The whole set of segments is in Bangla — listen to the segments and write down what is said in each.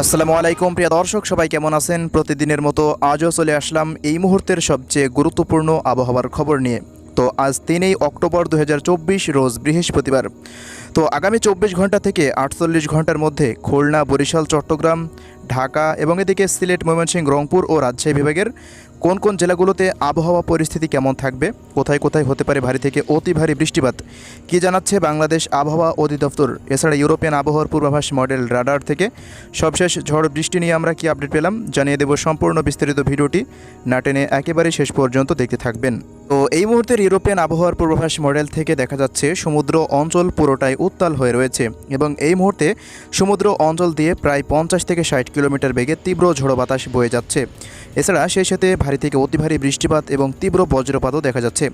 আসসালামু আলাইকুম প্রিয় দর্শক, সবাই কেমন আছেন? প্রতিদিনের মতো আজও চলে আসলাম এই মুহূর্তের সবচেয়ে গুরুত্বপূর্ণ আবহাওয়ার খবর নিয়ে। তো আজ 3 অক্টোবর 2024 রোজ বৃহস্পতিবার। তো আগামী 24 ঘন্টা থেকে 48 ঘন্টার মধ্যে খুলনা, বরিশাল, চট্টগ্রাম, ঢাকা এবং এদিকে সিলেট, ময়মনসিংহ, রংপুর ও রাজশাহী বিভাগের কোন কোন জেলাগুলোতে আবহাওয়া পরিস্থিতি কেমন থাকবে, কোথায় কোথায় হতে পারে ভারী থেকে অতি ভারী বৃষ্টিপাত, কি জানাচ্ছে বাংলাদেশ আবহাওয়া অধিদপ্তর। এছাড়া ইউরোপিয়ান আবহাওয়ার পূর্বাভাস মডেল রাডার থেকে সবশেষ ঝড় বৃষ্টি নিয়ে আমরা কি আপডেট পেলাম জানিয়ে দেব। সম্পূর্ণ বিস্তারিত ভিডিওটি না টেনে একেবারে শেষ পর্যন্ত দেখতে থাকবেন। তো এই মুহূর্তের ইউরোপিয়ান আবহাওয়ার পূর্বাভাস মডেল থেকে দেখা যাচ্ছে সমুদ্র অঞ্চল পুরোটাই উত্তাল হয়ে রয়েছে এবং এই মুহূর্তে সমুদ্র অঞ্চল দিয়ে প্রায় 50 থেকে 60 কিলোমিটার বেগে তীব্র ঝড়ো বাতাস বয়ে যাচ্ছে। এছাড়া সেই সাথে ভারী থেকে অতি ভারী বৃষ্টিপাত এবং তীব্র বজ্রপাতও দেখা যাচ্ছে।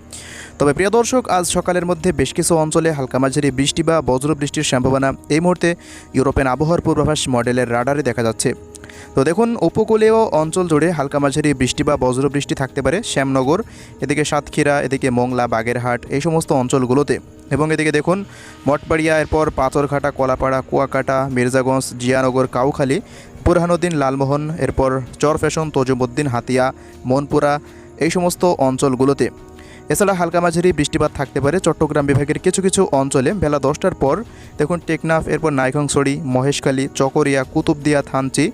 তবে প্রিয় দর্শক, আজ সকালের মধ্যে বেশ কিছু অঞ্চলে হালকা মাঝারি বৃষ্টি বা বজ্র বৃষ্টির সম্ভাবনা এই মুহূর্তে ইউরোপিয়ান আবহাওয়ার পূর্বাভাস মডেলের রাডারে দেখা যাচ্ছে। তো দেখুন, উপকূলীয় অঞ্চল জুড়ে হালকা মাঝারি বৃষ্টি বা বজ্র বৃষ্টি থাকতে পারে শ্যামনগর, এদিকে সাতক্ষীরা, এদিকে মোংলা, বাগেরহাট এই সমস্ত অঞ্চলগুলোতে। এবং এদিকে দেখুন মঠবাড়িয়া, এরপর পাথরঘাটা, কলাপাড়া, কুয়াকাটা, মির্জাগঞ্জ, জিয়ানগর, কাউখালী, বুরহানুদ্দিন, লালমোহন, এরপর চরফ্যাশন, তজুমুদ্দিন, হাতিয়া, মনপুরা এই সমস্ত অঞ্চলগুলোতে। এছাড়া হালকা মাঝারি বৃষ্টিপাত থাকতে পারে চট্টগ্রাম বিভাগের কিছু কিছু অঞ্চলে বেলা 10টার পর। দেখুন টেকনাফ, এরপর নাইখংছড়ি, মহেশখালী, চকরিয়া, কুতুবদিয়া, থানচি,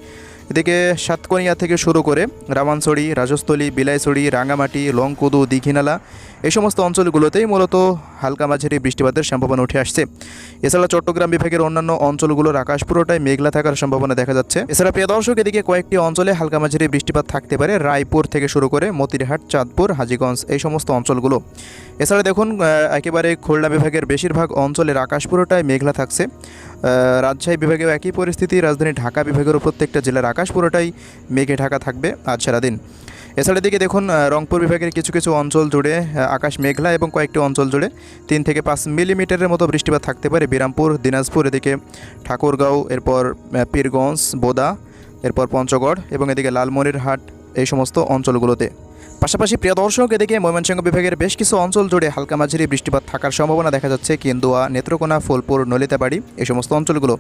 এদিকে সাতকনিয়া থেকে শুরু করে রামানছড়ি, রাজস্থলী, বিলাইছড়ি, রাঙামাটি, লংকুদু, দীঘিনালা এই সমস্ত অঞ্চলগুলোতেই মূলত হালকা মাঝারি বৃষ্টিপাতের সম্ভাবনা উঠে আসছে। এছাড়া চট্টগ্রাম বিভাগের অন্যান্য অঞ্চলগুলোর আকাশ পুরোটাই মেঘলা থাকার সম্ভাবনা দেখা যাচ্ছে। এছাড়া প্রিয় দর্শক, এদিকে কয়েকটি অঞ্চলে হালকা মাঝারি বৃষ্টিপাত থাকতে পারে রায়পুর থেকে শুরু করে মতিরহাট, চাঁদপুর, হাজীগঞ্জ এই সমস্ত অঞ্চলগুলো। এছাড়া দেখুন একেবারে খুলনা বিভাগের বেশিরভাগ অঞ্চলের আকাশ পুরোটাই মেঘলা থাকছে। রাজশাহী বিভাগেও একই পরিস্থিতি, রাজধানী ঢাকা বিভাগেরও প্রত্যেকটা জেলার আকাশ পুরোটাই মেঘে ঢাকা থাকবে আজ সারাদিন। এছাড়া দিকে দেখুন রংপুর বিভাগের কিছু কিছু অঞ্চল জুড়ে আকাশ মেঘলা এবং কয়েকটি অঞ্চল জুড়ে 3 থেকে 5 মিলিমিটারের মতো বৃষ্টিপাত থাকতে পারে বিরামপুর, দিনাজপুর, এদিকে ঠাকুরগাঁও, এরপর পীরগঞ্জ, বোদা, এরপর পঞ্চগড় এবং এদিকে লালমনিরহাট এই সমস্ত অঞ্চলগুলোতে। পাশাপাশি প্রিয় দর্শক, এদিকে ময়মনসিংহ বিভাগের বেশ কিছু অঞ্চল জুড়ে হালকা মাঝারি বৃষ্টিপাত থাকার সম্ভাবনা দেখা যাচ্ছে কেন্দুয়া, নেত্রকোনা, ফুলপুর, নলিতাবাড়ি এই সমস্ত অঞ্চলগুলো।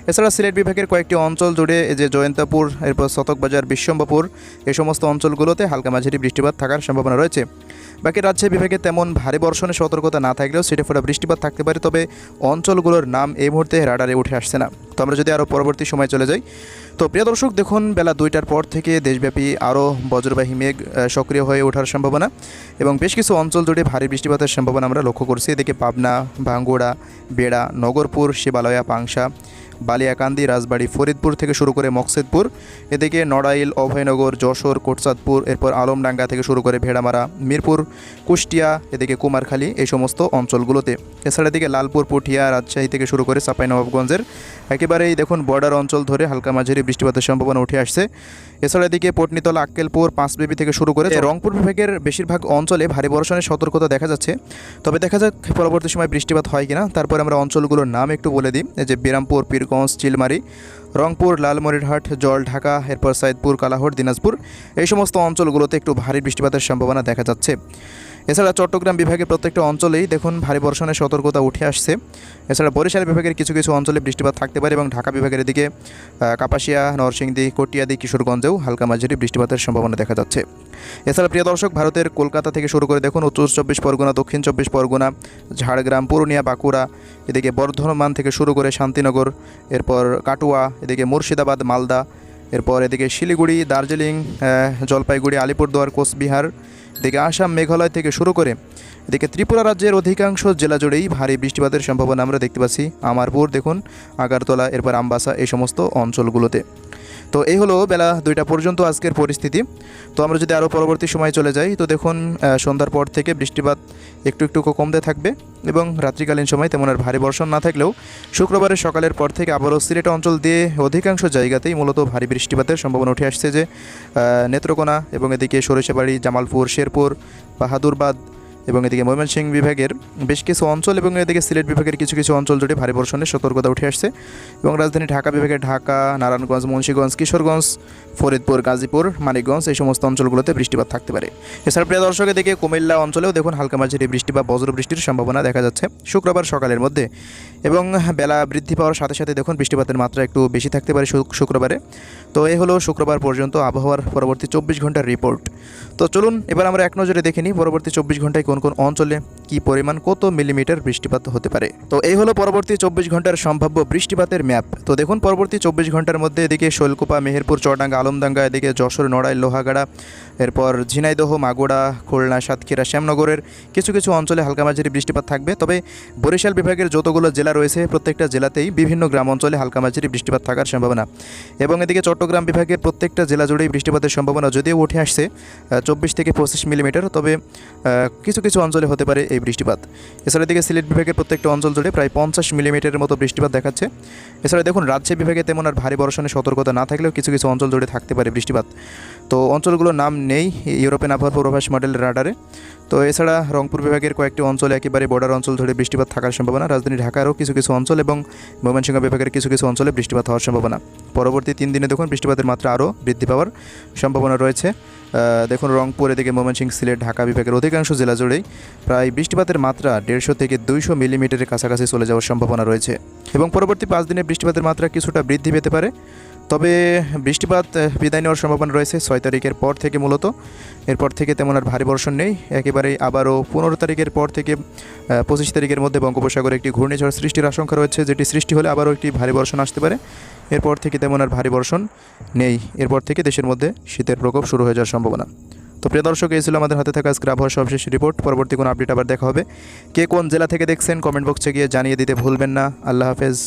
এছাড়া সিলেট বিভাগের কয়েকটি অঞ্চল জুড়ে এই যে জয়ন্তাপুর, এরপর শতকবাজার, বিশ্বম্বপুর এই সমস্ত অঞ্চলগুলোতে হালকা মাঝারি বৃষ্টিপাত থাকার সম্ভাবনা রয়েছে। বাকি রাজশাহী বিভাগে তেমন ভারী বর্ষণের সতর্কতা না থাকলেও ছিটেফোঁটা বৃষ্টিপাত থাকতে পারে, তবে অঞ্চলগুলোর নাম এই মুহূর্তে রাডারে উঠে আসছে না। তো আমরা যদি আরও পরবর্তী সময় চলে যাই, তো প্রিয় দর্শক দেখুন বেলা 2টার পর থেকে দেশব্যাপী আরও বজ্রবাহী মেঘ সক্রিয় হয়ে ওঠার সম্ভাবনা এবং বেশ কিছু অঞ্চল জুড়ে ভারী বৃষ্টিপাতের সম্ভাবনা আমরা লক্ষ্য করছি। এদিকে পাবনা, ভাঙ্গুড়া, বেড়া, নগরপুর, শিবালয়া, পাংশা, বালিয়াকান্দি, রাজবাড়ী, ফরিদপুর থেকে শুরু করে মকসেদপুর, এদিকে নড়াইল, অভয়নগর, যশোর, কোটচাঁদপুর, এরপর আলমডাঙ্গা থেকে শুরু করে ভেড়ামারা, মিরপুর, কুষ্টিয়া, এদিকে কুমারখালী এই সমস্ত অঞ্চলগুলোতে। এছাড়া এদিকে লালপুর, পুঠিয়া, রাজশাহী থেকে শুরু করে চাঁপাইনবাবগঞ্জের একেবারেই দেখুন বর্ডার অঞ্চল ধরে হালকা মাঝারি বৃষ্টিপাতের সম্ভাবনা উঠে আসছে। এছাড়া এদিকে পটনীতলা, আক্কেলপুর, পাঁচবিবি থেকে শুরু করে রংপুর বিভাগের বেশিরভাগ অঞ্চলে ভারী বর্ষণের সতর্কতা দেখা যাচ্ছে। তবে দেখা যাক পরবর্তী সময় বৃষ্টিপাত হয় কিনা। তারপর আমরা অঞ্চলগুলোর নাম একটু বলে দিই, এই যে বিরামপুর, পীরগঞ্জ, চিলমারি, রংপুর, লালমনিরহাট, জল ঢাকা, এরপর সাইদপুর, কালাহর, দিনাজপুর এই সমস্ত অঞ্চলগুলোতে একটু ভারী বৃষ্টিপাতের সম্ভাবনা দেখা যাচ্ছে। এছাড়া চট্টগ্রাম বিভাগের প্রত্যেকটা অঞ্চলেই দেখুন ভারী বর্ষণের সতর্কতা উঠে আসছে। এছাড়া বরিশাল বিভাগের কিছু কিছু অঞ্চলে বৃষ্টিপাত থাকতে পারে এবং ঢাকা বিভাগের এদিকে কাপাসিয়া, নরসিংদী, কটিয়াদি, কিশোরগঞ্জেও হালকা মাঝারি বৃষ্টিপাতের সম্ভাবনা দেখা যাচ্ছে। এছাড়া প্রিয় দর্শক, ভারতের কলকাতা থেকে শুরু করে দেখুন উত্তর 24 পরগনা, দক্ষিণ 24 পরগনা, ঝাড়গ্রাম, পুরুলিয়া, বাঁকুড়া, এদিকে বর্ধমান থেকে শুরু করে শান্তিনগর, এরপর কাটুয়া, এদিকে মুর্শিদাবাদ, মালদা, এরপর এদিকে শিলিগুড়ি, দার্জিলিং, জলপাইগুড়ি, আলিপুরদুয়ার, কোচবিহার, এদিকে আসাম, মেঘালয় থেকে শুরু করে এদিকে ত্রিপুরা রাজ্যের অধিকাংশ জেলা জুড়েই ভারী বৃষ্টিপাতের সম্ভাবনা আমরা দেখতে পাচ্ছি। আমারপুর দেখুন, আগারতলা, এরপর আমবাসা এই সমস্ত অঞ্চলগুলোতে। তো এই হলো বেলা 2টা পর্যন্ত আজকের পরিস্থিতি। তো আমরা যদি আরও পরবর্তী সময় চলে যাই, তো দেখুন সন্ধ্যার পর থেকে বৃষ্টিপাত একটু একটু কমতে থাকবে এবং রাত্রিকালীন সময় তেমন আর ভারী বর্ষণ না থাকলেও শুক্রবারের সকালের পর থেকে আবারও সিলেট অঞ্চল দিয়ে অধিকাংশ জায়গাতেই মূলত ভারী বৃষ্টিপাতের সম্ভাবনা উঠে আসছে, যে নেত্রকোনা এবং এদিকে সরিষাবাড়ি, জামালপুর, শেরপুর, বাহাদুরবাদ, এবং এদিকে ময়মনসিংহ বিভাগের বেশ কিছু অঞ্চল এবং এদিকে সিলেট বিভাগের কিছু কিছু অঞ্চল জুড়ে ভারী বর্ষণের সতর্কতা উঠে আসছে এবং রাজধানী ঢাকা বিভাগের ঢাকা, নারায়ণগঞ্জ, মুন্সিগঞ্জ, কিশোরগঞ্জ, ফরিদপুর, গাজীপুর, মানিকগঞ্জ এই সমস্ত অঞ্চলগুলোতে বৃষ্টিপাত থাকতে পারে। এছাড়া প্রিয় দর্শক, এদিকে কুমিল্লা অঞ্চলেও দেখুন হালকা মাঝারি বৃষ্টি বা বজ্রবৃষ্টির সম্ভাবনা দেখা যাচ্ছে শুক্রবার সকালের মধ্যে এবং বেলা বৃদ্ধি পাওয়ার সাথে সাথে দেখুন বৃষ্টিপাতের মাত্রা একটু বেশি থাকতে পারে শুক্রবারে। তো এই হলো শুক্রবার পর্যন্ত আবহাওয়ার পরবর্তী 24 ঘন্টার রিপোর্ট। তো চলুন এবার আমরা এক নজরে দেখে নিই পরবর্তী 24 ঘন্টায় কোন কোন অঞ্চলে কী পরিমাণ কত মিলিমিটার বৃষ্টিপাত হতে পারে। তো এই হলো পরবর্তী 24 ঘন্টার সম্ভাব্য বৃষ্টিপাতের ম্যাপ। তো দেখুন পরবর্তী 24 ঘন্টার মধ্যে এদিকে শৈলকুপা, মেহেরপুর, চুয়াডাঙ্গা, আলমডাঙ্গা, এদিকে যশোর, নড়াইল, লোহাগাড়া, এরপর ঝিনাইদহ, মাগুরা, খুলনা, সাতক্ষীরা, শ্যামনগরের কিছু কিছু অঞ্চলে হালকা মাঝারি বৃষ্টিপাত থাকবে। তবে বরিশাল বিভাগের যতগুলো জেলা রয়েছে প্রত্যেকটা জেলাতেই বিভিন্ন গ্রাম অঞ্চলে হালকা মাঝারি বৃষ্টিপাত থাকার সম্ভাবনা এবং এদিকে চট্টগ্রাম বিভাগের প্রত্যেকটা জেলা জুড়েই বৃষ্টিপাতের সম্ভাবনা যদিও উঠে আসছে 24 থেকে 25 মিলিমিটার, তবে কিছু কিছু অঞ্চলে হতে পারে এই বৃষ্টিপাত। এছাড়া এদিকে সিলেট বিভাগের প্রত্যেকটা অঞ্চল জুড়ে প্রায় 50 মিলিমিটারের মতো বৃষ্টিপাত দেখাচ্ছে। এছাড়া দেখুন রাজশাহী বিভাগে তেমন আর ভারী বর্ষণের সতর্কতা না থাকলেও কিছু কিছু অঞ্চল জুড়ে থাকতে পারে বৃষ্টিপাত। তো অঞ্চলগুলোর নাম নেই ইউরোপিয়ান আবহাওয়ার পূর্বাভাস মডেলের রাডারে। তো এছাড়া রংপুর বিভাগের কয়েকটি অঞ্চলে একেবারে বর্ডার অঞ্চল ধরে বৃষ্টিপাত থাকার সম্ভাবনা, রাজধানী ঢাকারও কিছু কিছু অঞ্চল এবং ময়মনসিংহ বিভাগের কিছু কিছু অঞ্চলে বৃষ্টিপাত হওয়ার সম্ভাবনা। পরবর্তী 3 দিনে দেখুন বৃষ্টিপাতের মাত্রা আরও বৃদ্ধি পাওয়ার সম্ভাবনা রয়েছে। দেখুন রংপুর, এদিকে ময়মনসিংহ, সিলেট, ঢাকা বিভাগের অধিকাংশ জেলা জুড়েই প্রায় বৃষ্টিপাতের মাত্রা 150 থেকে 200 মিলিমিটারের কাছাকাছি চলে যাওয়ার সম্ভাবনা রয়েছে এবং পরবর্তী 5 দিনে বৃষ্টিপাতের মাত্রা কিছুটা বৃদ্ধি পেতে পারে। তবে বৃষ্টিপাত বিদায় নেওয়ার সম্ভাবনা রয়েছে 6 তারিখের পর থেকে মূলত। এরপর থেকে তেমন আর ভারী বর্ষণ নেই, একেবারেই আবারও 15 তারিখের পর থেকে 25 তারিখের মধ্যে বঙ্গোপসাগরে একটি ঘূর্ণিঝড় সৃষ্টির আশঙ্কা রয়েছে, যেটি সৃষ্টি হলে আবারও একটি ভারী বর্ষণ আসতে পারে। এরপর থেকে তেমন আর ভারী বর্ষণ নেই, এরপর থেকে দেশের মধ্যে শীতের প্রকোপ শুরু হয়ে যাওয়ার সম্ভাবনা। তো প্রিয় দর্শক, এই ছিল আমাদের হাতে থাকা আজকের আবহাওয়ার সর্বশেষ রিপোর্ট। পরবর্তী কোনো আপডেট আবার দেখা হবে। কে কোন জেলা থেকে দেখছেন কমেন্ট বক্সে গিয়ে জানিয়ে দিতে ভুলবেন না। আল্লাহ হাফেজ।